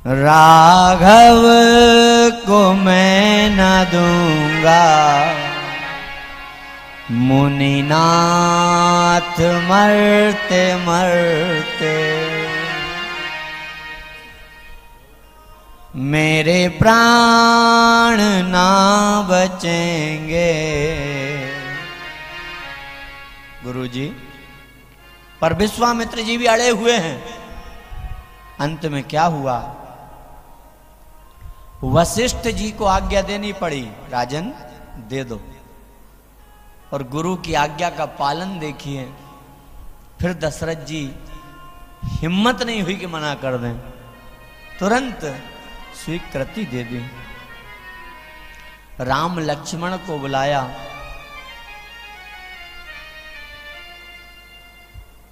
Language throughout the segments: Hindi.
राघव को मैं न दूंगा, मुनिनाथ मरते मरते मेरे प्राण ना बचेंगे। गुरुजी, पर विश्वामित्र जी भी अड़े हुए हैं। अंत में क्या हुआ? वशिष्ठ जी को आज्ञा देनी पड़ी, राजन दे दो। और गुरु की आज्ञा का पालन देखिए। फिर दशरथ जी हिम्मत नहीं हुई कि मना कर दें, तुरंत स्वीकृति दे दी। राम लक्ष्मण को बुलाया।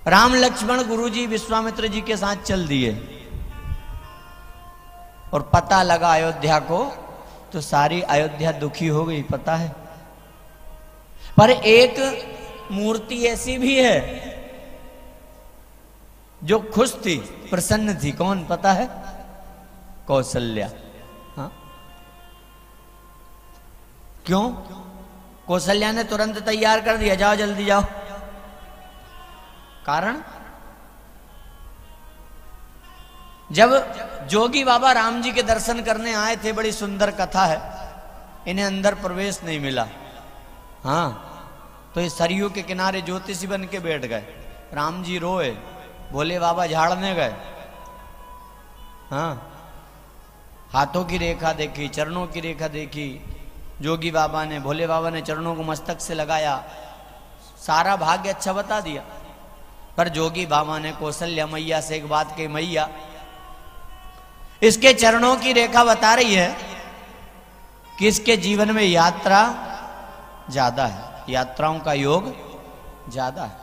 राम लक्ष्मण गुरुजी विश्वामित्र जी के साथ चल दिए और पता लगा अयोध्या को, तो सारी अयोध्या दुखी हो गई, पता है। पर एक मूर्ति ऐसी भी है जो खुश थी, प्रसन्न थी। कौन पता है? कौशल्या। हाँ, क्यों? कौशल्या ने तुरंत तैयार कर दिया, जाओ जल्दी जाओ। कारण, जब जोगी बाबा राम जी के दर्शन करने आए थे, बड़ी सुंदर कथा है, इन्हें अंदर प्रवेश नहीं मिला। हाँ, तो ये सरयू के किनारे ज्योतिषी बन के बैठ गए। राम जी रोए, भोले बाबा झाड़ने गए। हाँ, हाथों की रेखा देखी, चरणों की रेखा देखी। जोगी बाबा ने, भोले बाबा ने चरणों को मस्तक से लगाया, सारा भाग्य अच्छा बता दिया। पर जोगी बाबा ने कौशल्या मैया से एक बात कही, मैया इसके चरणों की रेखा बता रही है कि इसके जीवन में यात्रा ज्यादा है, यात्राओं का योग ज्यादा है।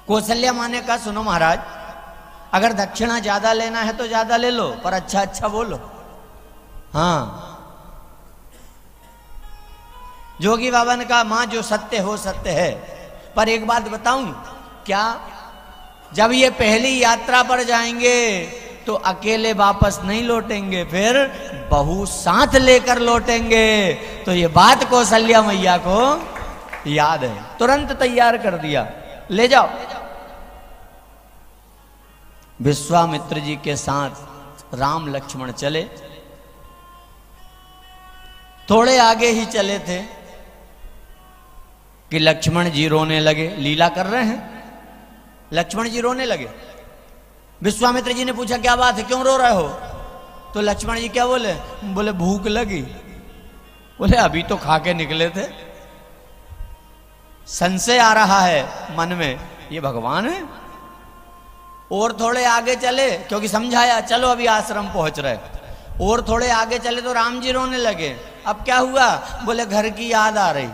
कौशल्या माँ ने कहा, सुनो महाराज, अगर दक्षिणा ज्यादा लेना है तो ज्यादा ले लो, पर अच्छा अच्छा बोलो। हाँ, जोगी बाबा ने कहा, मां जो सत्य हो सत्य है, पर एक बात बताऊं क्या? जब ये पहली यात्रा पर जाएंगे तो अकेले वापस नहीं लौटेंगे, फिर बहू साथ लेकर लौटेंगे। तो ये बात कौशल्या मैया को याद है, तुरंत तैयार कर दिया, ले जाओ। विश्वामित्र जी के साथ राम लक्ष्मण चले। थोड़े आगे ही चले थे कि लक्ष्मण जी रोने लगे। लीला कर रहे हैं, लक्ष्मण जी रोने लगे। विश्वामित्र जी ने पूछा, क्या बात है, क्यों रो रहे हो? तो लक्ष्मण जी क्या बोले? बोले भूख लगी। बोले अभी तो खा के निकले थे। संशय आ रहा है मन में, ये भगवान है। और थोड़े आगे चले, क्योंकि समझाया चलो अभी आश्रम पहुंच रहे। और थोड़े आगे चले तो राम जी रोने लगे। अब क्या हुआ? बोले घर की याद आ रही।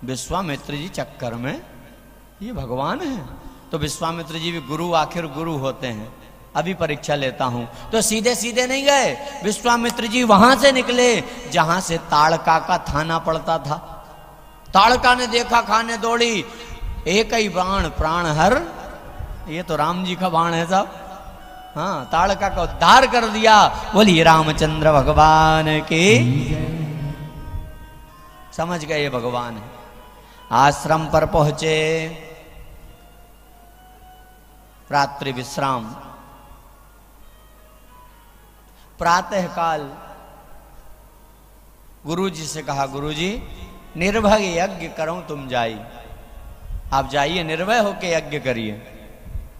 विश्वामित्र जी चक्कर में, ये भगवान है। तो विश्वामित्र जी भी गुरु, आखिर गुरु होते हैं। अभी परीक्षा लेता हूं। तो सीधे सीधे नहीं गए, विश्वामित्र जी वहां से निकले जहां से ताड़का का थाना पड़ता था। ताड़का ने देखा, खाने दौड़ी, एक ही बाण प्राण हर। ये तो राम जी का बाण है साहब। हाँ, ताड़का का उद्धार कर दिया। बोलिए रामचंद्र भगवान की। समझ गए ये भगवान है। आश्रम पर पहुंचे, रात्रि विश्राम। प्रातः काल गुरुजी से कहा, गुरुजी निर्भय यज्ञ करो, तुम जाइए, आप जाइए, निर्भय होके यज्ञ करिए।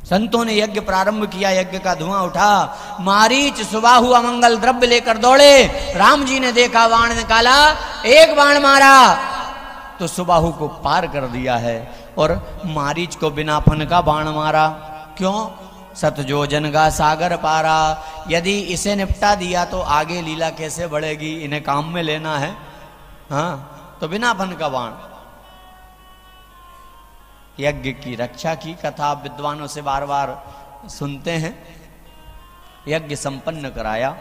संतों ने यज्ञ प्रारंभ किया, यज्ञ का धुआं उठा। मारीच सुबाहु अमंगल द्रव्य लेकर दौड़े। राम जी ने देखा, बाण निकाला, एक बाण मारा तो सुबाहु को पार कर दिया है। और मारीच को बिना फन का बाण मारा। क्यों? सतजोजन का सागर पारा। यदि इसे निपटा दिया तो आगे लीला कैसे बढ़ेगी, इन्हें काम में लेना है। हाँ, तो बिना फन का बाण। यज्ञ की रक्षा की कथा विद्वानों से बार बार सुनते हैं। यज्ञ संपन्न कराया।